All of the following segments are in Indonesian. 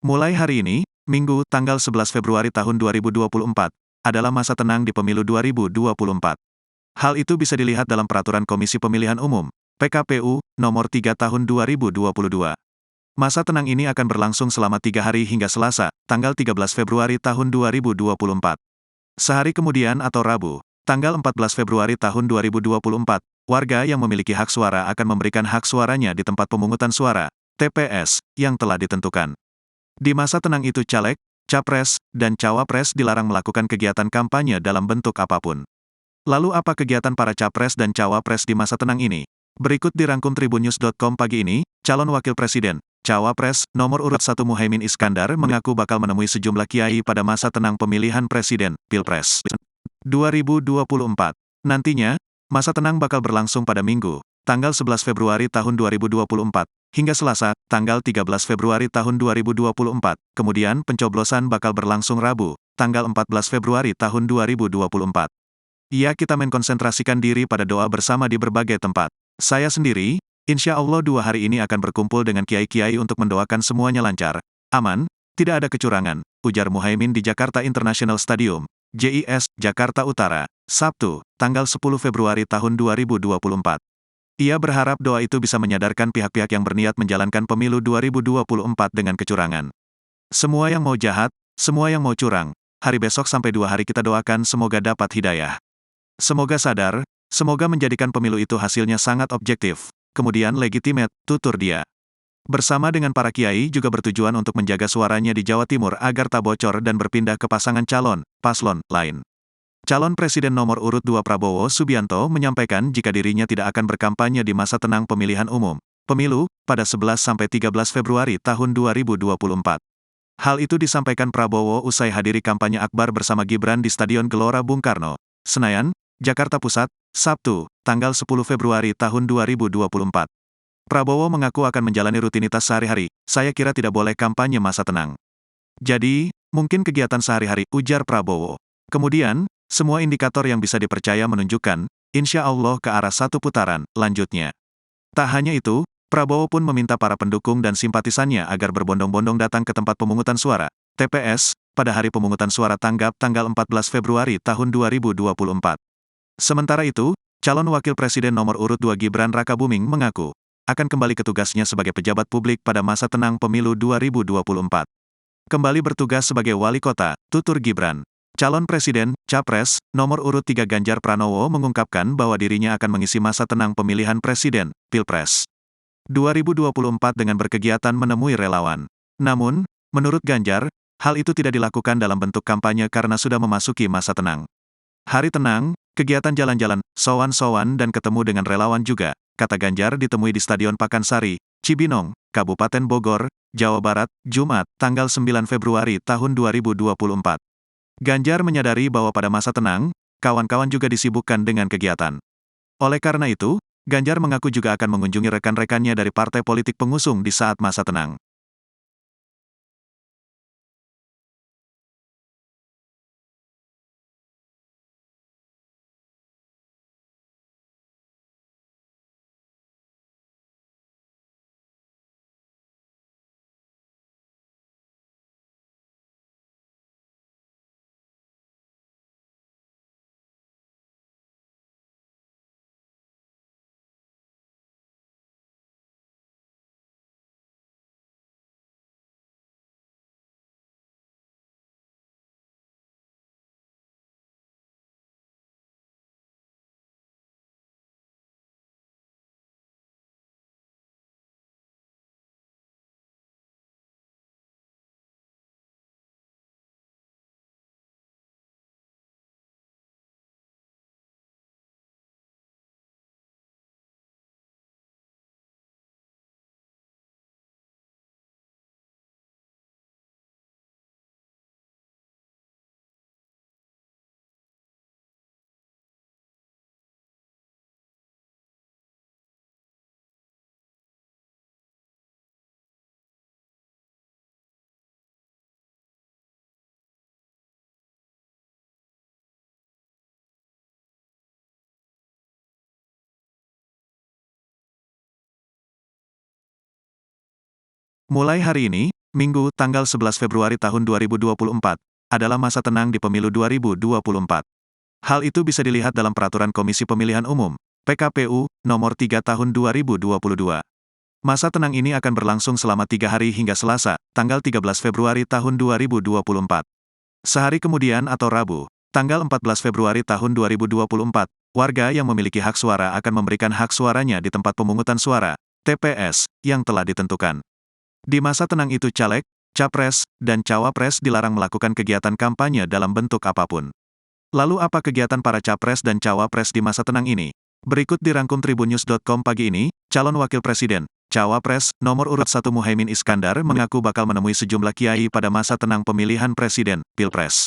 Mulai hari ini, Minggu, tanggal 11 Februari tahun 2024, adalah masa tenang di pemilu 2024. Hal itu bisa dilihat dalam Peraturan Komisi Pemilihan Umum, PKPU, nomor 3 tahun 2022. Masa tenang ini akan berlangsung selama 3 hari hingga Selasa, tanggal 13 Februari tahun 2024. Sehari kemudian atau Rabu, tanggal 14 Februari tahun 2024, warga yang memiliki hak suara akan memberikan hak suaranya di tempat pemungutan suara, TPS, yang telah ditentukan. Di masa tenang itu caleg, capres, dan cawapres dilarang melakukan kegiatan kampanye dalam bentuk apapun. Lalu apa kegiatan para capres dan cawapres di masa tenang ini? Berikut dirangkum tribunnews.com pagi ini, calon wakil presiden, cawapres, nomor urut 1 Muhaimin Iskandar mengaku bakal menemui sejumlah kiai pada masa tenang pemilihan presiden, Pilpres 2024. Nantinya, masa tenang bakal berlangsung pada Minggu, tanggal 11 Februari tahun 2024, hingga Selasa, tanggal 13 Februari tahun 2024, kemudian pencoblosan bakal berlangsung Rabu, tanggal 14 Februari tahun 2024. Kita menkonsentrasikan diri pada doa bersama di berbagai tempat. Saya sendiri, insya Allah 2 hari ini akan berkumpul dengan kiai-kiai untuk mendoakan semuanya lancar, aman, tidak ada kecurangan, ujar Muhaimin di Jakarta International Stadium, JIS, Jakarta Utara, Sabtu, tanggal 10 Februari tahun 2024. Ia berharap doa itu bisa menyadarkan pihak-pihak yang berniat menjalankan pemilu 2024 dengan kecurangan. Semua yang mau jahat, semua yang mau curang, hari besok sampai 2 hari kita doakan semoga dapat hidayah. Semoga sadar, semoga menjadikan pemilu itu hasilnya sangat objektif, kemudian legitimate, tutur dia. Bersama dengan para kiai juga bertujuan untuk menjaga suaranya di Jawa Timur agar tak bocor dan berpindah ke pasangan paslon, lain. Calon Presiden nomor urut 2 Prabowo Subianto menyampaikan jika dirinya tidak akan berkampanye di masa tenang pemilihan umum, pemilu, pada 11-13 Februari tahun 2024. Hal itu disampaikan Prabowo usai hadiri kampanye akbar bersama Gibran di Stadion Gelora Bung Karno, Senayan, Jakarta Pusat, Sabtu, tanggal 10 Februari tahun 2024. Prabowo mengaku akan menjalani rutinitas sehari-hari, saya kira tidak boleh kampanye masa tenang. Jadi, mungkin kegiatan sehari-hari, ujar Prabowo. Kemudian, semua indikator yang bisa dipercaya menunjukkan, insya Allah ke arah satu putaran, lanjutnya. Tak hanya itu, Prabowo pun meminta para pendukung dan simpatisannya agar berbondong-bondong datang ke tempat pemungutan suara, TPS, pada hari pemungutan suara tanggap tanggal 14 Februari tahun 2024. Sementara itu, calon wakil presiden nomor urut 2 Gibran Rakabuming mengaku, akan kembali ke tugasnya sebagai pejabat publik pada masa tenang pemilu 2024. Kembali bertugas sebagai wali kota, tutur Gibran. Calon presiden, capres, nomor urut 3 Ganjar Pranowo mengungkapkan bahwa dirinya akan mengisi masa tenang pemilihan presiden, Pilpres 2024 dengan berkegiatan menemui relawan. Namun, menurut Ganjar, hal itu tidak dilakukan dalam bentuk kampanye karena sudah memasuki masa tenang. Hari tenang, kegiatan jalan-jalan, sowan-sowan dan ketemu dengan relawan juga, kata Ganjar ditemui di Stadion Pakansari, Cibinong, Kabupaten Bogor, Jawa Barat, Jumat, tanggal 9 Februari tahun 2024. Ganjar menyadari bahwa pada masa tenang, kawan-kawan juga disibukkan dengan kegiatan. Oleh karena itu, Ganjar mengaku juga akan mengunjungi rekan-rekannya dari partai politik pengusung di saat masa tenang. Mulai hari ini, Minggu, tanggal 11 Februari tahun 2024, adalah masa tenang di pemilu 2024. Hal itu bisa dilihat dalam Peraturan Komisi Pemilihan Umum, PKPU, Nomor 3 Tahun 2022. Masa tenang ini akan berlangsung selama 3 hari hingga Selasa, tanggal 13 Februari tahun 2024. Sehari kemudian atau Rabu, tanggal 14 Februari tahun 2024, warga yang memiliki hak suara akan memberikan hak suaranya di tempat pemungutan suara, TPS, yang telah ditentukan. Di masa tenang itu caleg, capres, dan cawapres dilarang melakukan kegiatan kampanye dalam bentuk apapun. Lalu apa kegiatan para capres dan cawapres di masa tenang ini? Berikut dirangkum tribunnews.com pagi ini, calon wakil presiden, cawapres, nomor urut 1 Muhaimin Iskandar mengaku bakal menemui sejumlah kiai pada masa tenang pemilihan presiden, Pilpres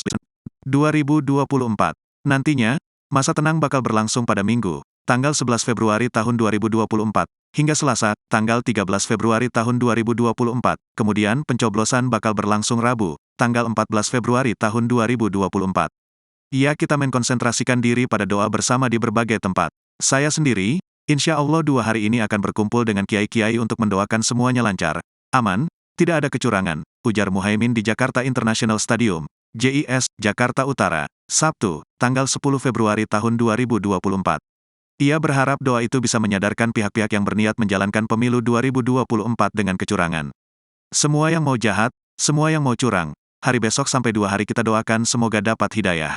2024. Nantinya, masa tenang bakal berlangsung pada Minggu, tanggal 11 Februari tahun 2024, hingga Selasa, tanggal 13 Februari tahun 2024, kemudian pencoblosan bakal berlangsung Rabu, tanggal 14 Februari tahun 2024. Kita menkonsentrasikan diri pada doa bersama di berbagai tempat. Saya sendiri, insya Allah 2 hari ini akan berkumpul dengan kiai-kiai untuk mendoakan semuanya lancar, aman, tidak ada kecurangan, ujar Muhaimin di Jakarta International Stadium, JIS, Jakarta Utara, Sabtu, tanggal 10 Februari tahun 2024. Ia berharap doa itu bisa menyadarkan pihak-pihak yang berniat menjalankan pemilu 2024 dengan kecurangan. Semua yang mau jahat, semua yang mau curang, hari besok sampai 2 hari kita doakan semoga dapat hidayah.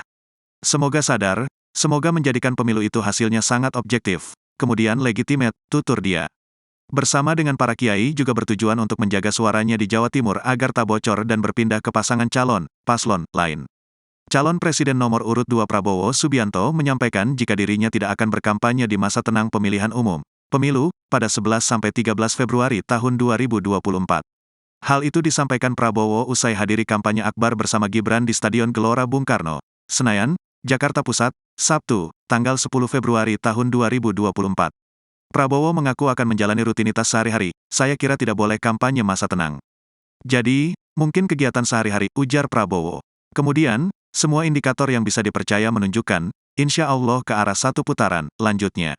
Semoga sadar, semoga menjadikan pemilu itu hasilnya sangat objektif, kemudian legitimate, tutur dia. Bersama dengan para kiai juga bertujuan untuk menjaga suaranya di Jawa Timur agar tak bocor dan berpindah ke pasangan paslon, lain. Calon Presiden nomor urut 2 Prabowo Subianto menyampaikan jika dirinya tidak akan berkampanye di masa tenang pemilihan umum, pemilu, pada 11-13 Februari tahun 2024. Hal itu disampaikan Prabowo usai hadiri kampanye akbar bersama Gibran di Stadion Gelora Bung Karno, Senayan, Jakarta Pusat, Sabtu, tanggal 10 Februari tahun 2024. Prabowo mengaku akan menjalani rutinitas sehari-hari, saya kira tidak boleh kampanye masa tenang. Jadi, mungkin kegiatan sehari-hari, ujar Prabowo. Kemudian, semua indikator yang bisa dipercaya menunjukkan, insya Allah ke arah satu putaran, lanjutnya.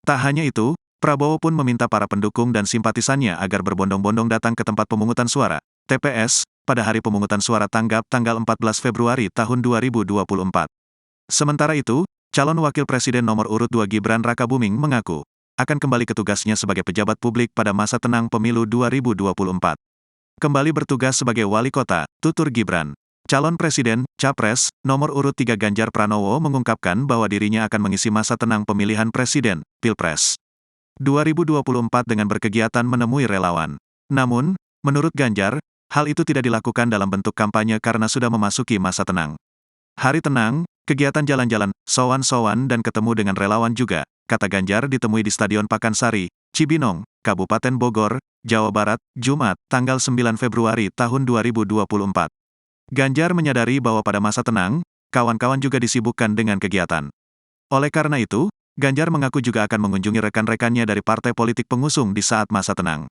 Tak hanya itu, Prabowo pun meminta para pendukung dan simpatisannya agar berbondong-bondong datang ke tempat pemungutan suara, TPS, pada hari pemungutan suara tanggap tanggal 14 Februari tahun 2024. Sementara itu, calon wakil presiden nomor urut 2 Gibran Rakabuming mengaku, akan kembali ke tugasnya sebagai pejabat publik pada masa tenang pemilu 2024. Kembali bertugas sebagai wali kota, tutur Gibran. Calon presiden, capres, nomor urut 3 Ganjar Pranowo mengungkapkan bahwa dirinya akan mengisi masa tenang pemilihan presiden, Pilpres 2024 dengan berkegiatan menemui relawan. Namun, menurut Ganjar, hal itu tidak dilakukan dalam bentuk kampanye karena sudah memasuki masa tenang. Hari tenang, kegiatan jalan-jalan, sowan-sowan dan ketemu dengan relawan juga, kata Ganjar ditemui di Stadion Pakansari, Cibinong, Kabupaten Bogor, Jawa Barat, Jumat, tanggal 9 Februari tahun 2024. Ganjar menyadari bahwa pada masa tenang, kawan-kawan juga disibukkan dengan kegiatan. Oleh karena itu, Ganjar mengaku juga akan mengunjungi rekan-rekannya dari partai politik pengusung di saat masa tenang.